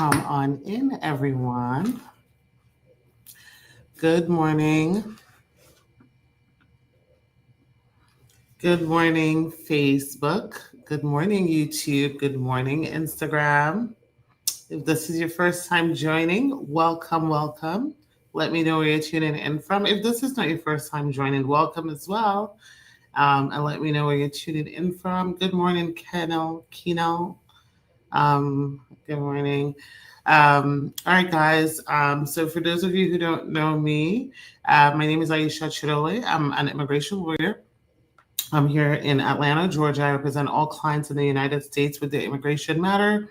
Come on in, everyone. Good morning. Good morning, Facebook. Good morning, YouTube. Good morning, Instagram. If this is your first time joining, welcome, welcome. Let me know where you're tuning in from. If this is not your first time joining, welcome as well. And let me know where you're tuning in from. Good morning, Keno. Good morning. All right, guys. So for those of you who don't know me, my name is Aisha Chidole. I'm an immigration lawyer. I'm here in Atlanta, Georgia. I represent all clients in the United States with their immigration matter.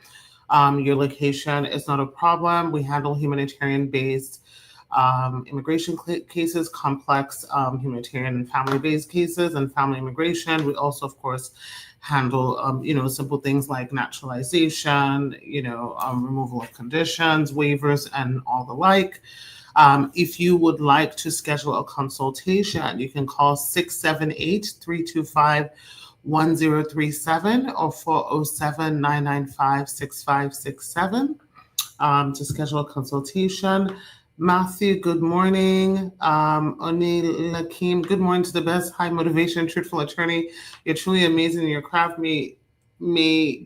Your location is not a problem. We handle humanitarian-based immigration cases, complex humanitarian and family-based cases, and family immigration. We also, of course, handle simple things like naturalization, removal of conditions, waivers, and all the like. If you would like to schedule a consultation, you can call 678-325-1037 or 407-995-6567 to schedule a consultation. Matthew, good morning. Oni Lakim, good morning to the best high motivation, truthful attorney. You're truly amazing in your craft. May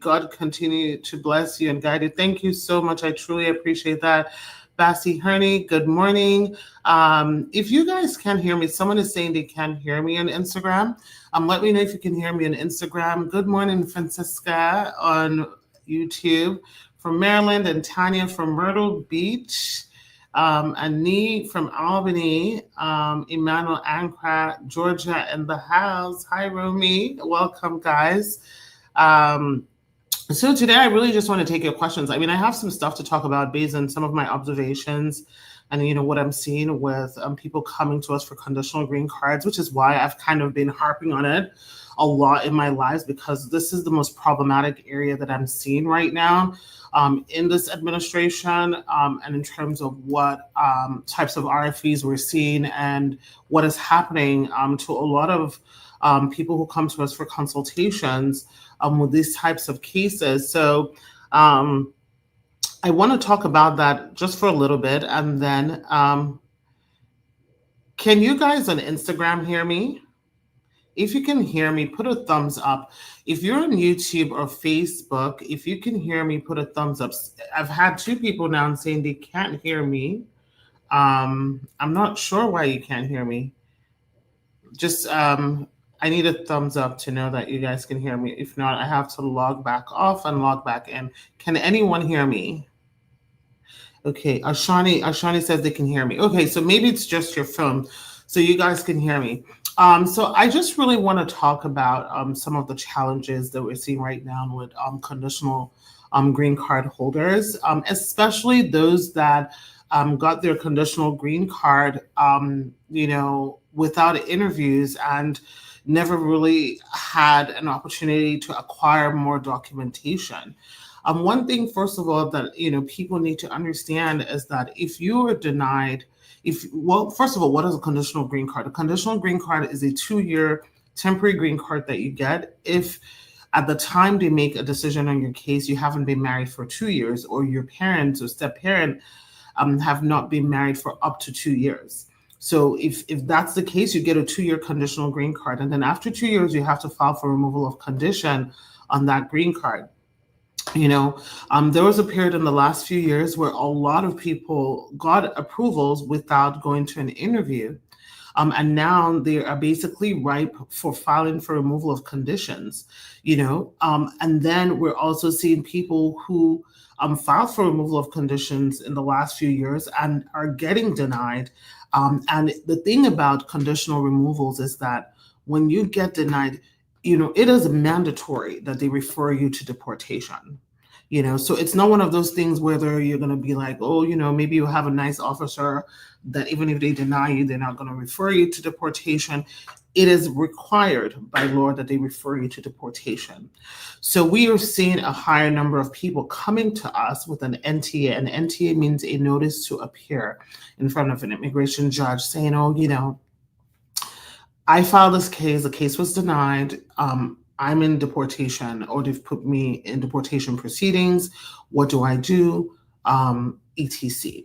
God continue to bless you and guide you. Thank you so much. I truly appreciate that. Bassie Herney, good morning. If you guys can hear me, someone is saying they can't hear me on Instagram. Let me know if you can hear me on Instagram. Good morning, Francisca on YouTube from Maryland, and Tanya from Myrtle Beach. Annie from Albany, Emmanuel Ankara, Georgia in the house. Hi, Romy. Welcome, guys. So today I really just want to take your questions. I mean, I have some stuff to talk about based on some of my observations and, what I'm seeing with people coming to us for conditional green cards, which is why I've kind of been harping on it a lot in my lives, because this is the most problematic area that I'm seeing right now in this administration, and in terms of what types of RFEs we're seeing and what is happening to a lot of people who come to us for consultations with these types of cases. So I want to talk about that just for a little bit. And then can you guys on Instagram hear me? If you can hear me, put a thumbs up. If you're on YouTube or Facebook, if you can hear me, put a thumbs up. I've had 2 people now saying they can't hear me. I'm not sure why you can't hear me. Just I need a thumbs up to know that you guys can hear me. If not, I have to log back off and log back in. Can anyone hear me? Okay, Ashani says they can hear me. Okay, so maybe it's just your phone, so you guys can hear me. So I just really want to talk about some of the challenges that we're seeing right now with conditional green card holders, especially those that got their conditional green card, without interviews and never really had an opportunity to acquire more documentation. One thing, first of all, that people need to understand is that if you are denied, first of all, what is a conditional green card? A conditional green card is a 2-year temporary green card that you get if at the time they make a decision on your case, you haven't been married for 2 years, or your parents or step-parent have not been married for up to 2 years. So if that's the case, you get a 2-year conditional green card. And then after 2 years, you have to file for removal of condition on that green card. There was a period in the last few years where a lot of people got approvals without going to an interview. And now they are basically ripe for filing for removal of conditions, and then we're also seeing people who filed for removal of conditions in the last few years and are getting denied. And the thing about conditional removals is that when you get denied, it is mandatory that they refer you to deportation. So it's not one of those things where you're going to be like, oh, maybe you have a nice officer that even if they deny you, they're not going to refer you to deportation. It is required by law that they refer you to deportation. So we are seeing a higher number of people coming to us with an NTA. An NTA means a notice to appear in front of an immigration judge saying, oh, I filed this case, the case was denied. I'm in deportation, or they've put me in deportation proceedings. What do I do? etc.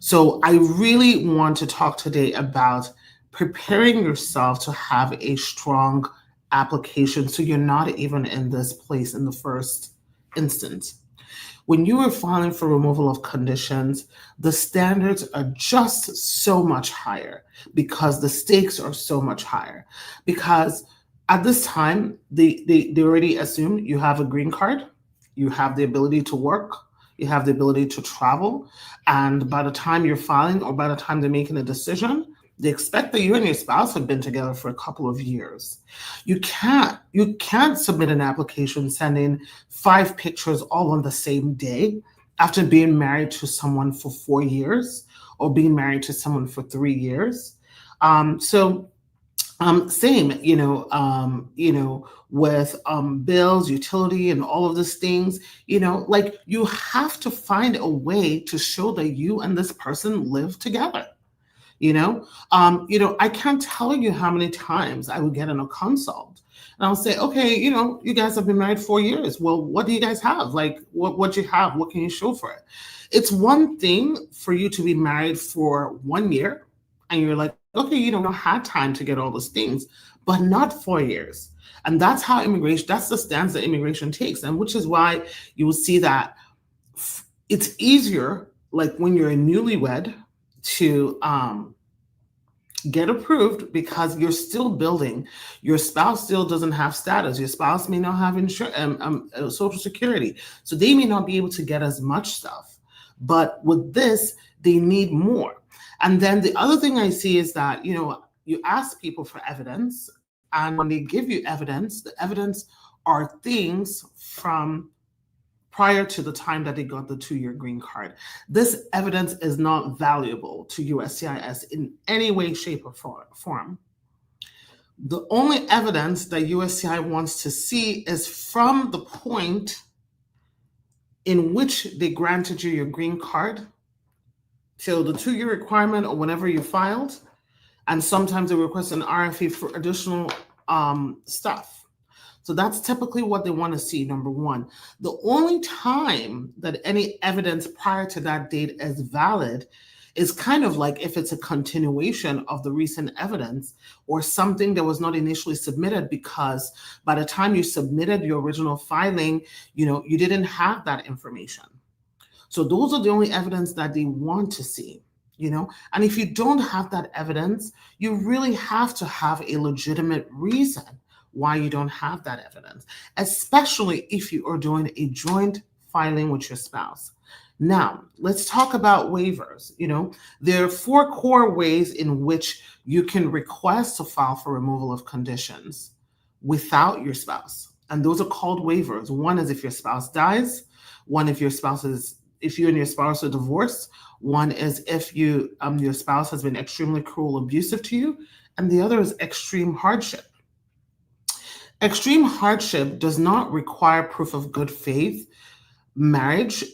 So I really want to talk today about preparing yourself to have a strong application so you're not even in this place in the first instance. When you are filing for removal of conditions, the standards are just so much higher because the stakes are so much higher. Because at this time, they already assume you have a green card, you have the ability to work, you have the ability to travel, and by the time you're filing or by the time they're making a decision, they expect that you and your spouse have been together for a couple of years. You can't submit an application sending 5 pictures all on the same day after being married to someone for 4 years or being married to someone for 3 years. So same, with bills, utility, and all of these things, like you have to find a way to show that you and this person live together. I can't tell you how many times I would get in a consult and I'll say, okay, you guys have been married 4 years. Well, what do you guys have? Like, what do you have? What can you show for it? It's one thing for you to be married for 1 year and you're like, okay, you don't have time to get all those things, but not 4 years. And that's that's the stance that immigration takes. And which is why you will see that it's easier, like when you're a newlywed, to get approved because you're still building. Your spouse still doesn't have status. Your spouse may not have Social Security. So they may not be able to get as much stuff. But with this, they need more. And then the other thing I see is that, you ask people for evidence. And when they give you evidence, the evidence are things from prior to the time that they got the 2-year green card. This evidence is not valuable to USCIS in any way, shape, or form. The only evidence that USCIS wants to see is from the point in which they granted you your green card till the 2-year requirement or whenever you filed. And sometimes they request an RFE for additional stuff. So that's typically what they want to see, number one. The only time that any evidence prior to that date is valid is kind of like if it's a continuation of the recent evidence or something that was not initially submitted because by the time you submitted your original filing, you didn't have that information. So those are the only evidence that they want to see. And if you don't have that evidence, you really have to have a legitimate reason why you don't have that evidence, especially if you are doing a joint filing with your spouse. Now, let's talk about waivers. There are 4 core ways in which you can request to file for removal of conditions without your spouse. And those are called waivers. One is if your spouse dies. One if you and your spouse are divorced. One is if your spouse has been extremely cruel, abusive to you. And the other is extreme hardship. Extreme hardship does not require proof of good faith marriage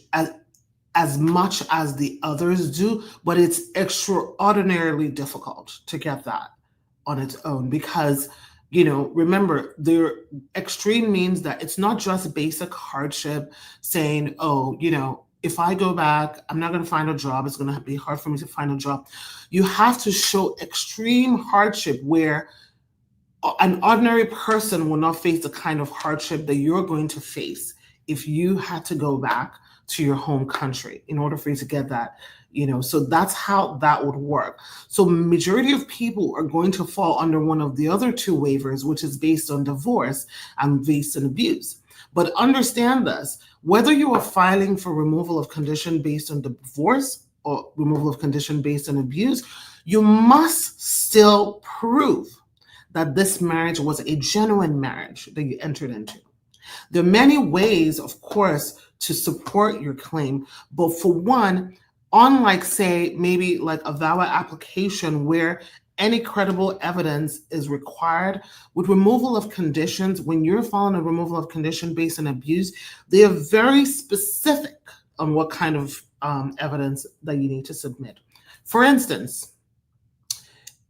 as much as the others do, but it's extraordinarily difficult to get that on its own because, remember, the extreme means that it's not just basic hardship saying, oh, if I go back, I'm not going to find a job. It's going to be hard for me to find a job. You have to show extreme hardship where an ordinary person will not face the kind of hardship that you're going to face if you had to go back to your home country in order for you to get that, so that's how that would work. So majority of people are going to fall under one of the other 2 waivers, which is based on divorce and based on abuse. But understand this, whether you are filing for removal of condition based on divorce or removal of condition based on abuse, you must still prove that this marriage was a genuine marriage that you entered into. There are many ways, of course, to support your claim, but for one, unlike, say, maybe like a VAWA application where any credible evidence is required, with removal of conditions, when you're filing a removal of condition based on abuse, they are very specific on what kind of evidence that you need to submit. For instance,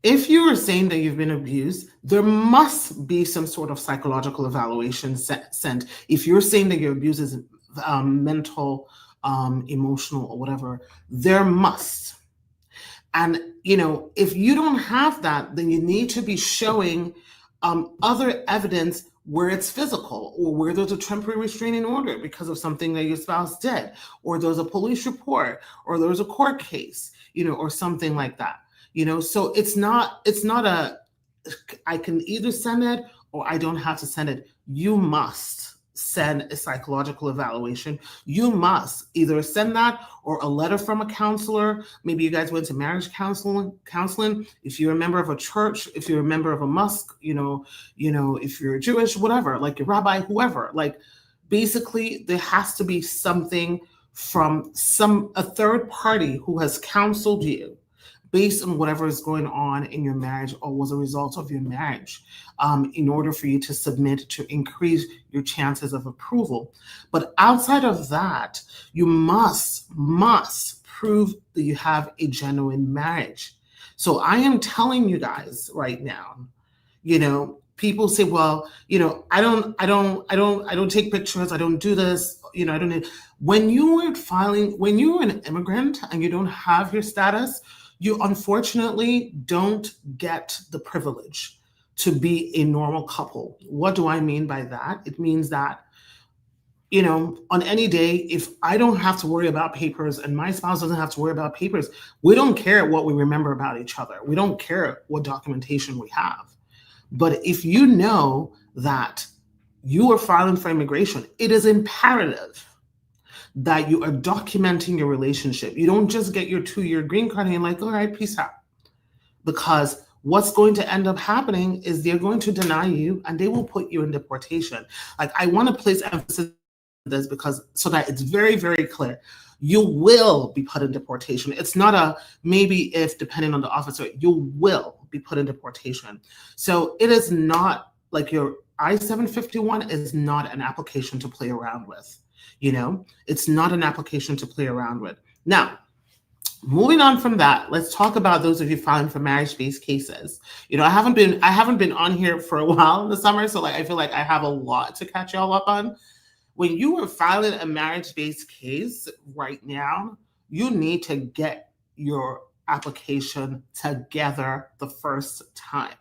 if you are saying that you've been abused, there must be some sort of psychological evaluation sent. If you're saying that your abuse is mental emotional or whatever, there must. And, if you don't have that, then you need to be showing other evidence where it's physical, or where there's a temporary restraining order because of something that your spouse did, or there's a police report, or there's a court case, or something like that. So it's not I can either send it or I don't have to send it. You must send a psychological evaluation. You must either send that or a letter from a counselor. Maybe you guys went to marriage counseling. If you're a member of a church, if you're a member of a mosque, if you're Jewish, whatever, like your rabbi, whoever, like basically there has to be something from a third party who has counseled you based on whatever is going on in your marriage or was a result of your marriage, in order for you to submit to increase your chances of approval. But outside of that, you must prove that you have a genuine marriage. So I am telling you guys right now, people say, well, I don't take pictures, I don't do this, I don't need. When you are an immigrant and you don't have your status, you unfortunately don't get the privilege to be a normal couple. What do I mean by that? It means that, on any day, if I don't have to worry about papers and my spouse doesn't have to worry about papers, we don't care what we remember about each other. We don't care what documentation we have. But if you know that you are filing for immigration, it is imperative that you are documenting your relationship. You don't just get your 2-year green card and you're like, all right, peace out. Because what's going to end up happening is they're going to deny you and they will put you in deportation. Like, I want to place emphasis on this so that it's very, very clear. You will be put in deportation. It's not a maybe if, depending on the officer, you will be put in deportation. So it is not like your I-751 is not an application to play around with. It's not an application to play around with. Now, moving on from that, let's talk about those of you filing for marriage-based cases. I haven't been on here for a while in the summer, so I feel like I have a lot to catch y'all up on. When you are filing a marriage-based case right now, you need to get your application together the first time.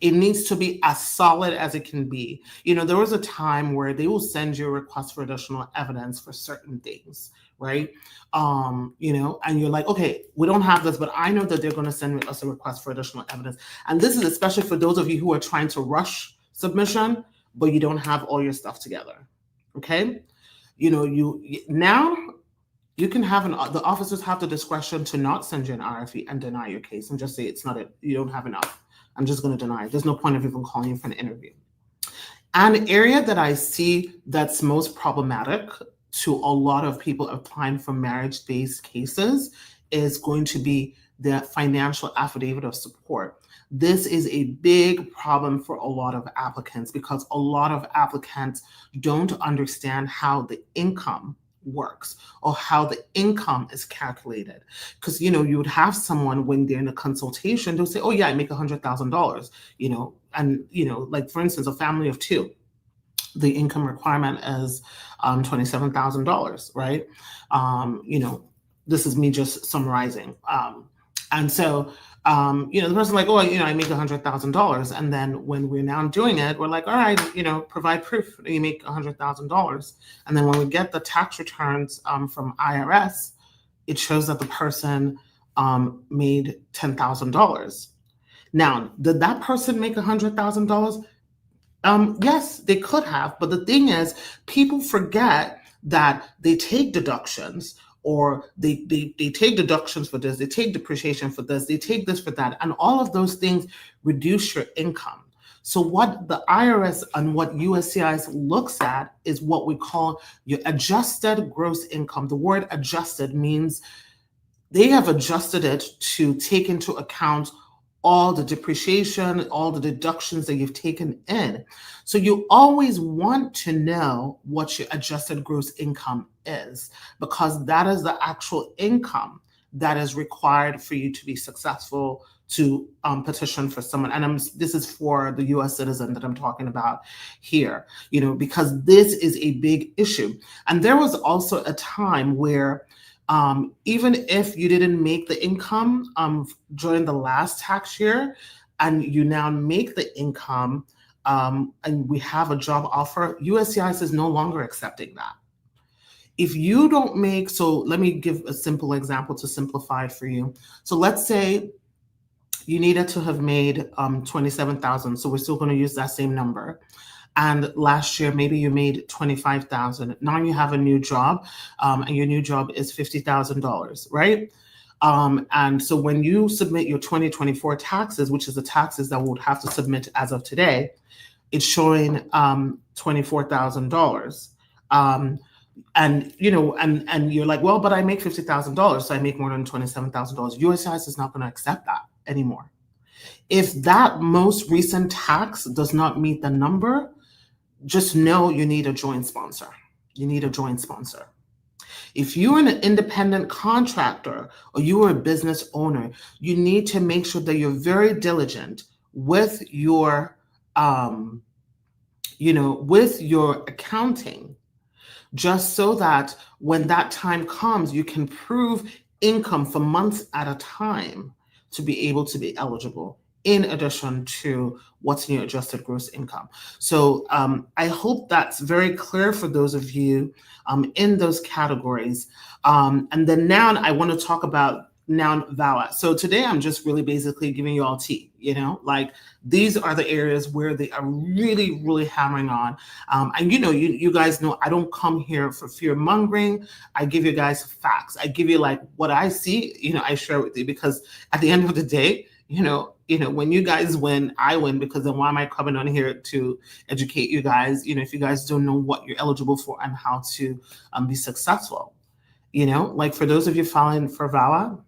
It needs to be as solid as it can be. There was a time where they will send you a request for additional evidence for certain things, right? And you're like, okay, we don't have this, but I know that they're going to send us a request for additional evidence. And this is especially for those of you who are trying to rush submission, but you don't have all your stuff together, okay? Now you can have the officers have the discretion to not send you an RFE and deny your case and just say you don't have enough. I'm just going to deny it. There's no point of even calling you for an interview. An area that I see that's most problematic to a lot of people applying for marriage-based cases is going to be the financial affidavit of support. This is a big problem for a lot of applicants because a lot of applicants don't understand how the income works or how the income is calculated. Because, you would have someone when they're in a consultation, they'll say, oh yeah, I make $100,000, and, like for instance, a family of 2, the income requirement is $27,000, right? This is me just summarizing. And so, the person like, oh, I make $100,000. And then when we're now doing it, we're like, all right, provide proof that you make $100,000. And then when we get the tax returns from IRS, it shows that the person made $10,000. Now, did that person make $100,000? Yes, they could have. But the thing is, people forget that they take deductions, or they take deductions for this, they take depreciation for this, they take this for that, and all of those things reduce your income. So what the IRS and what USCIS looks at is what we call your adjusted gross income. The word adjusted means they have adjusted it to take into account all the depreciation, all the deductions that you've taken in. So you always want to know what your adjusted gross income is, because that is the actual income that is required for you to be successful to petition for someone. And this is for the US citizen that I'm talking about here, because this is a big issue. And there was also a time where even if you didn't make the income during the last tax year, and you now make the income, and we have a job offer, USCIS is no longer accepting that. If you don't make, so let me give a simple example to simplify it for you. So let's say you needed to have made 27,000. So we're still going to use that same number. And last year, maybe you made 25,000. Now you have a new job, and your new job is $50,000, right? And so when you submit your 2024 taxes, which is the taxes that we would have to submit as of today, it's showing $24,000. And you're like, well, but I make $50,000, so I make more than $27,000. USCIS is not going to accept that anymore. If that most recent tax does not meet the number, just know you need a joint sponsor. You need a joint sponsor. If you're an independent contractor or you are a business owner, you need to make sure that you're very diligent with your, with your accounting, just so that when that time comes, you can prove income for months at a time to be able to be eligible, in addition to what's in your adjusted gross income. So I hope that's very clear for those of you in those categories. And then now I want to talk about now VAWA. So today I'm just really basically giving you all tea, like these are the areas where they are really, really hammering on. And you guys know I don't come here for fear mongering. I give you guys facts. I give you like what I see, I share with you, because at the end of the day, when you guys win, I win, because then why am I coming on here to educate you guys, if you guys don't know what you're eligible for and how to be successful, like for those of you filing for VAWA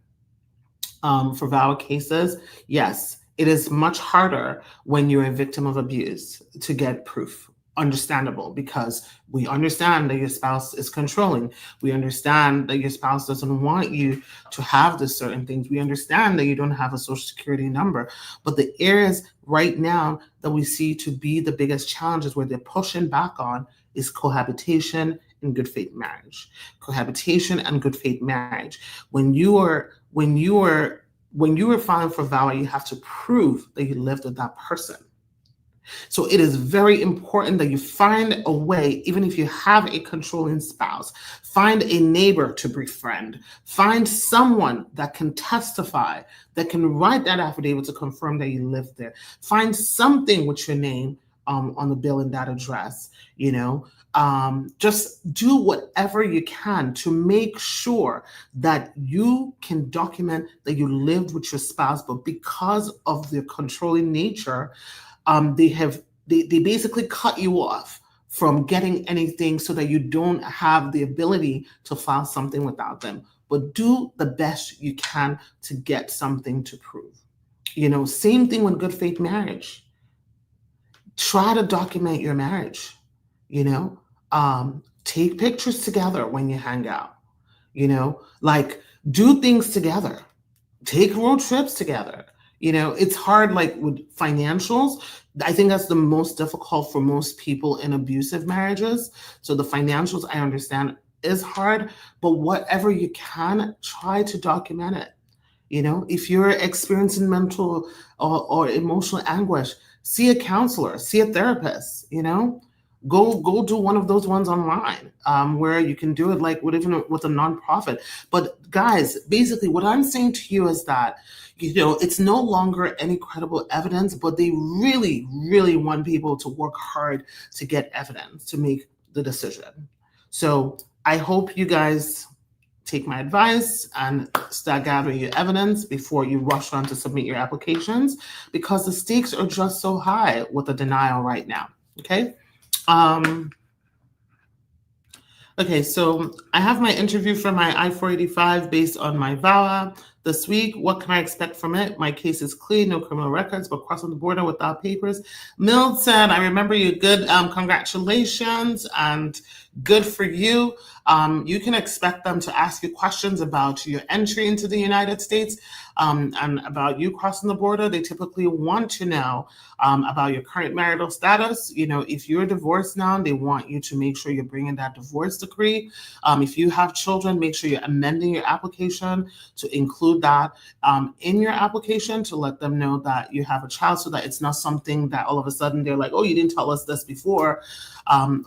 cases, yes, it is much harder when you're a victim of abuse to get proof. Understandable, because we understand that your spouse is controlling. We understand that your spouse doesn't want you to have the certain things. We understand that you don't have a social security number. But the areas right now that we see to be the biggest challenges where they're pushing back on is cohabitation and good faith marriage. Cohabitation and good faith marriage. When you are filing for VAWA, you have to prove that you lived with that person. So it is very important that you find a way, even if you have a controlling spouse, find a neighbor to befriend, find someone that can testify, that can write that affidavit to confirm that you lived there, find something with your name on the bill and that address, just do whatever you can to make sure that you can document that you lived with your spouse, but because of the controlling nature, they basically cut you off from getting anything so that you don't have the ability to file something without them. But do the best you can to get something to prove. Same thing with good faith marriage. Try to document your marriage. Take pictures together when you hang out. Like do things together. Take road trips together. It's hard, like with financials. I think that's the most difficult for most people in abusive marriages. So the financials, I understand, is hard, but whatever you can, try to document it. If you're experiencing mental or emotional anguish, see a counselor, see a therapist, Go do one of those ones online where you can do it like even with a nonprofit. But guys, basically what I'm saying to you is that, it's no longer any credible evidence, but they really, really want people to work hard to get evidence to make the decision. So I hope you guys take my advice and start gathering your evidence before you rush on to submit your applications, because the stakes are just so high with the denial right now. Okay. Okay, so I have my interview for my I-485 based on my VAWA. this week. What can I expect from it? My case is clean, no criminal records, but crossing the border without papers. Milton, I remember you. Good. Congratulations and good for you. You can expect them to ask you questions about your entry into the United States and about you crossing the border. They typically want to know about your current marital status. You know, if you're divorced now, they want you to make sure you're bringing that divorce decree. If you have children, make sure you're amending your application to include that in your application to let them know that you have a child, so that it's not something that all of a sudden they're like, oh, you didn't tell us this before,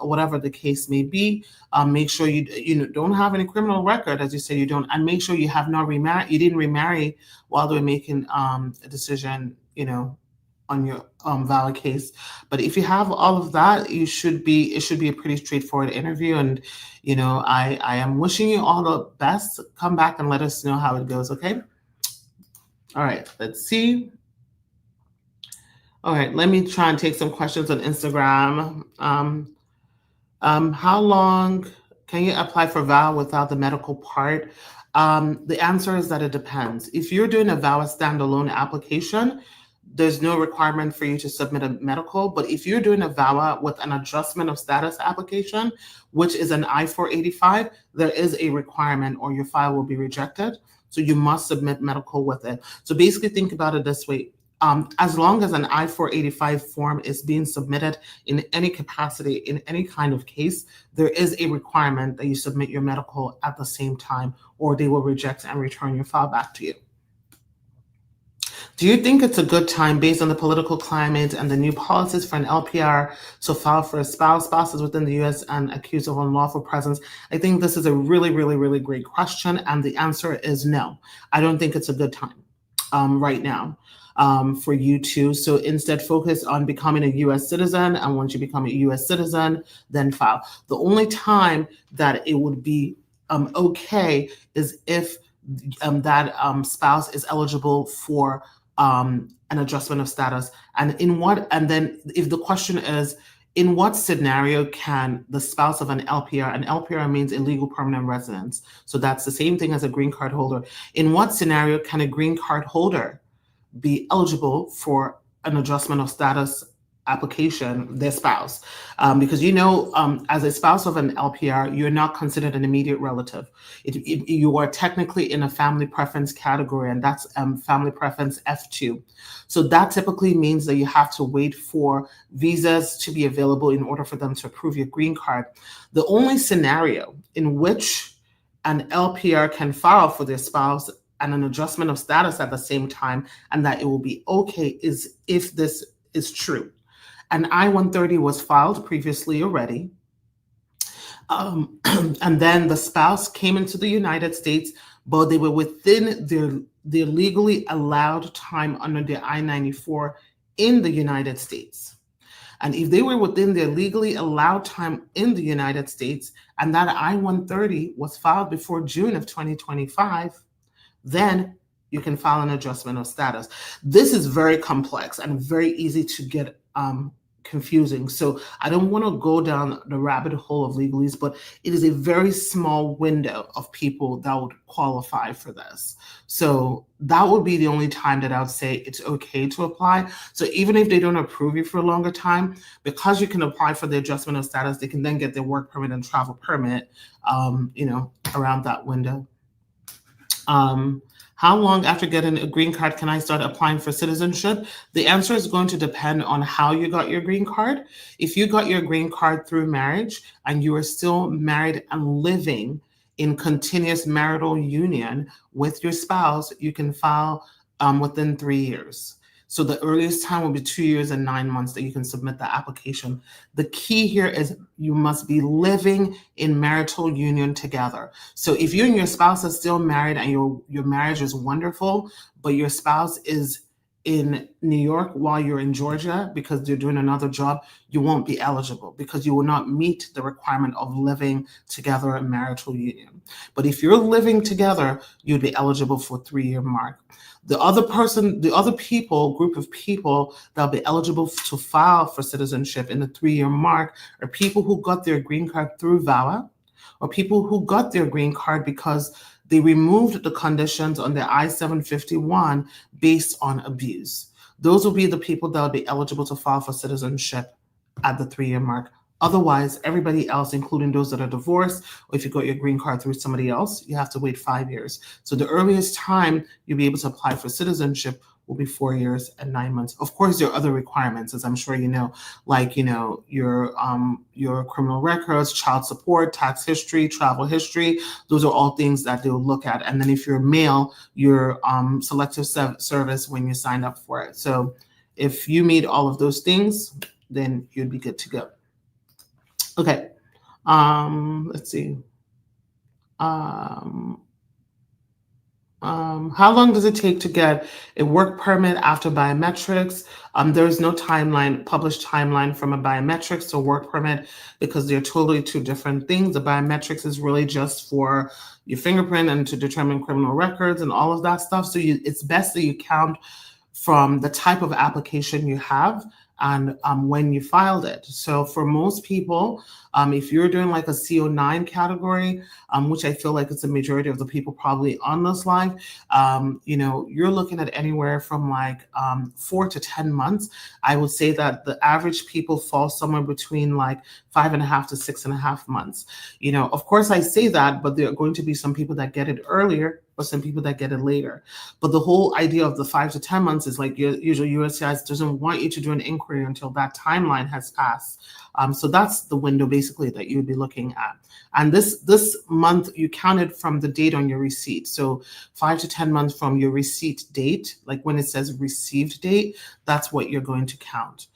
whatever the case may be. Make sure you don't have any criminal record, as you said you don't, and make sure you have not remarried. You didn't remarry while they were making a decision, on your valid case. But if you have all of that, it should be a pretty straightforward interview. And I am wishing you all the best. Come back and let us know how it goes. Okay. All right. Let's see. All right. Let me try and take some questions on Instagram. How long can you apply for VAWA without the medical part? The answer is that it depends. If you're doing a VAWA standalone application, there's no requirement for you to submit a medical. But if you're doing a VAWA with an adjustment of status application, which is an I-485, there is a requirement or your file will be rejected. So you must submit medical with it. So basically think about it this way. As long as an I-485 form is being submitted in any capacity, in any kind of case, there is a requirement that you submit your medical at the same time, or they will reject and return your file back to you. Do you think it's a good time, based on the political climate and the new policies, for an LPR to file for a spouses within the U.S. and accused of unlawful presence? I think this is a really, really, really great question, and the answer is no. I don't think it's a good time right now. For you to. So instead focus on becoming a U.S. citizen, and once you become a U.S. citizen, then file. The only time that it would be okay is if that spouse is eligible for an adjustment of status. And then if the question is, in what scenario can the spouse of an LPR means illegal permanent residence, so that's the same thing as a green card holder. In what scenario can a green card holder be eligible for an adjustment of status application, their spouse? Because as a spouse of an LPR, you're not considered an immediate relative. You are technically in a family preference category, and that's family preference F2. So that typically means that you have to wait for visas to be available in order for them to approve your green card. The only scenario in which an LPR can file for their spouse and an adjustment of status at the same time, and that it will be okay, is if this is true. An I-130 was filed previously already, and then the spouse came into the United States, but they were within their legally allowed time under the I-94 in the United States. And if they were within their legally allowed time in the United States, and that I-130 was filed before June of 2025, then you can file an adjustment of status. This is very complex and very easy to get confusing. So I don't want to go down the rabbit hole of legalese, but it is a very small window of people that would qualify for this. So that would be the only time that I would say it's okay to apply. So even if they don't approve you for a longer time, because you can apply for the adjustment of status, they can then get their work permit and travel permit, around that window. How long after getting a green card can I start applying for citizenship? The answer is going to depend on how you got your green card. If you got your green card through marriage and you are still married and living in continuous marital union with your spouse, you can file within 3 years. So the earliest time will be 2 years and 9 months that you can submit the application. The key here is you must be living in marital union together. So if you and your spouse are still married and your marriage is wonderful, but your spouse is in New York while you're in Georgia because they're doing another job, you won't be eligible because you will not meet the requirement of living together in marital union. But if you're living together, you'd be eligible for 3-year mark. The other group of people that'll be eligible to file for citizenship in the 3-year mark are people who got their green card through VAWA, or people who got their green card because they removed the conditions on the I-751 based on abuse. Those will be the people that will be eligible to file for citizenship at the 3-year mark. Otherwise, everybody else, including those that are divorced, or if you got your green card through somebody else, you have to wait 5 years. So the earliest time you'll be able to apply for citizenship will be 4 years and 9 months. Of course, there are other requirements, as I'm sure you know, like your criminal records, child support, tax history, travel history. Those are all things that they'll look at. And then if you're male, your selective service when you signed up for it. So if you meet all of those things, then you'd be good to go. Okay. Let's see. How long does it take to get a work permit after biometrics? There is no published timeline from a biometrics to work permit because they're totally two different things. The biometrics is really just for your fingerprint and to determine criminal records and all of that stuff. So it's best that you count from the type of application you have and when you filed it. So for most people, if you're doing like a CO9 category, which I feel like it's a majority of the people probably on this live, you're looking at anywhere from like 4 to 10 months. I would say that the average people fall somewhere between like 5.5 to 6.5 months. Of course I say that, but there are going to be some people that get it earlier, or some people that get it later. But the whole idea of the 5 to 10 months is like usually USCIS doesn't want you to do an inquiry until that timeline has passed. So that's the window basically that you would be looking at. And this month you counted from the date on your receipt. So 5 to 10 months from your receipt date, like when it says received date, that's what you're going to count.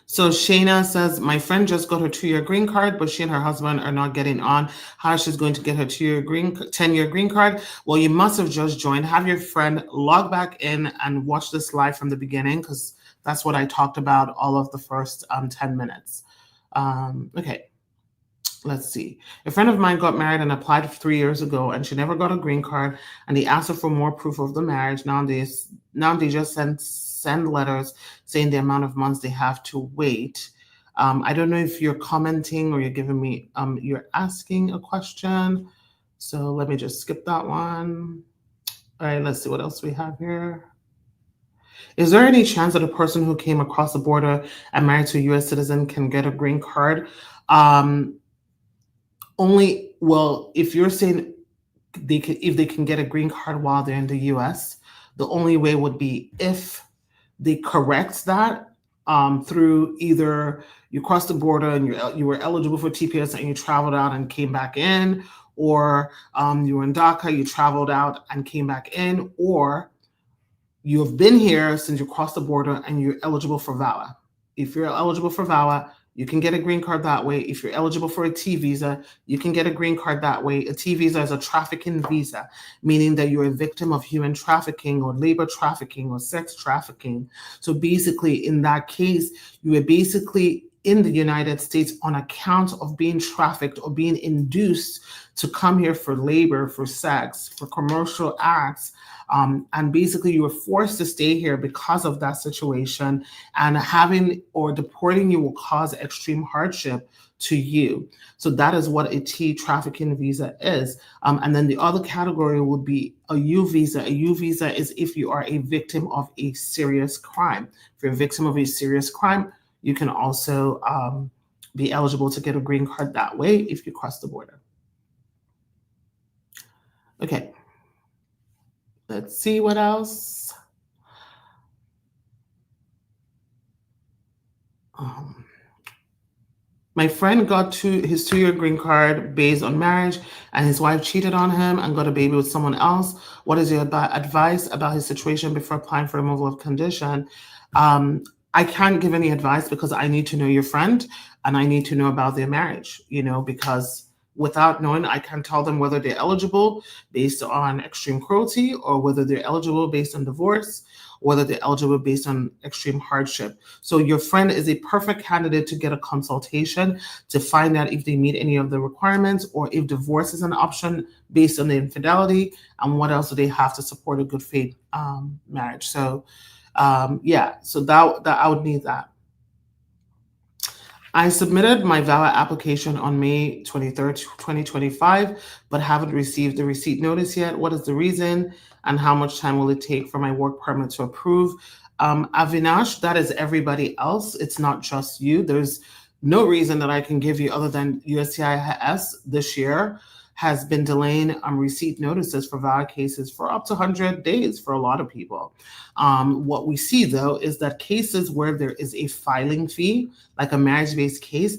So Shayna says, my friend just got her 2-year green card, but she and her husband are not getting on. How she's going to get her 10-year green card? Well, you must have just joined. Have your friend log back in and watch this live from the beginning, because that's what I talked about all of the first 10 minutes. Okay. Let's see. A friend of mine got married and applied 3 years ago, and she never got a green card, and they asked her for more proof of the marriage. Now they just send letters saying the amount of months they have to wait. I don't know if you're commenting or you're giving me, you're asking a question. So let me just skip that one. All right, let's see what else we have here. Is there any chance that a person who came across the border and married to a U.S. citizen can get a green card? If you're saying if they can get a green card while they're in the U.S., the only way would be if they correct that through either you crossed the border and you were eligible for TPS and you traveled out and came back in, or you were in DACA, you traveled out and came back in, or you have been here since you crossed the border and you're eligible for VAWA. If you're eligible for VAWA, you can get a green card that way. If you're eligible for a T visa, you can get a green card that way. A T visa is a trafficking visa, meaning that you're a victim of human trafficking or labor trafficking or sex trafficking. So basically, in that case, you are basically in the United States on account of being trafficked or being induced to come here for labor, for sex, for commercial acts. And basically you were forced to stay here because of that situation, and having or deporting you will cause extreme hardship to you. So that is what a T trafficking visa is. And then the other category would be a U visa. A U visa is if you are a victim of a serious crime. If you're a victim of a serious crime, you can also be eligible to get a green card that way if you cross the border. Okay. Let's see what else. My friend got his 2-year green card based on marriage, and his wife cheated on him and got a baby with someone else. What is your advice about his situation before applying for removal of condition? I can't give any advice because I need to know your friend and I need to know about their marriage, because without knowing, I can tell them whether they're eligible based on extreme cruelty, or whether they're eligible based on divorce, or whether they're eligible based on extreme hardship. So your friend is a perfect candidate to get a consultation to find out if they meet any of the requirements, or if divorce is an option based on the infidelity, and what else do they have to support a good faith marriage. So so that I would need that. I submitted my VAWA application on May 23rd, 2025, but haven't received the receipt notice yet. What is the reason and how much time will it take for my work permit to approve? Avinash, that is everybody else. It's not just you. There's no reason that I can give you other than USCIS this year has been delaying receipt notices for VAWA cases for up to 100 days for a lot of people. What we see, though, is that cases where there is a filing fee, like a marriage-based case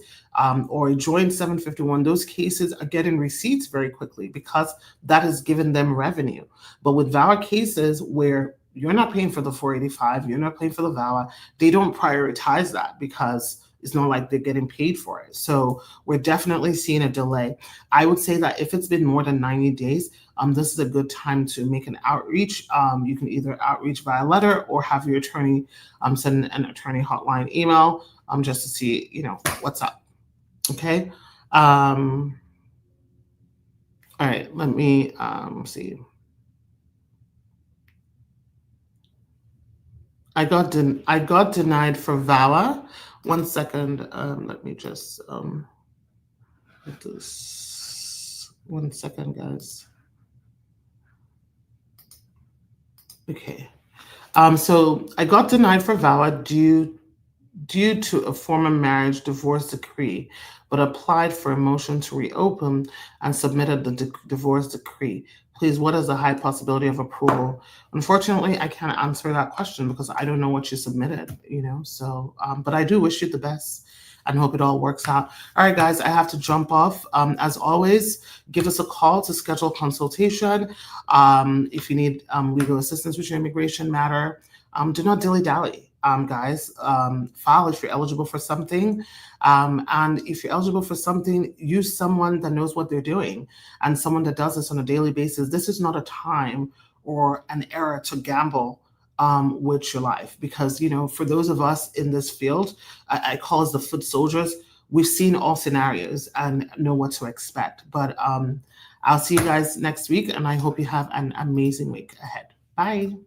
or a joint 751, those cases are getting receipts very quickly because that has given them revenue. But with VAWA cases where you're not paying for the 485, you're not paying for the VAWA, they don't prioritize that because it's not like they're getting paid for it. So we're definitely seeing a delay. I would say that if it's been more than 90 days, this is a good time to make an outreach. You can either outreach via letter or have your attorney send an attorney hotline email just to see, what's up. Okay. All right. Let me see. I got denied for VAWA. 1 second. Let me just get this. 1 second, guys. Okay. So I got denied for VAWA due to a former marriage divorce decree, but applied for a motion to reopen and submitted the divorce decree. Please, what is the high possibility of approval? Unfortunately, I can't answer that question because I don't know what you submitted, so, but I do wish you the best and hope it all works out. All right, guys, I have to jump off. As always, give us a call to schedule consultation. If you need legal assistance with your immigration matter, do not dilly-dally. Guys, file if you're eligible for something. And if you're eligible for something, use someone that knows what they're doing and someone that does this on a daily basis. This is not a time or an era to gamble with your life because, for those of us in this field, I call us the foot soldiers. We've seen all scenarios and know what to expect. But I'll see you guys next week, and I hope you have an amazing week ahead. Bye.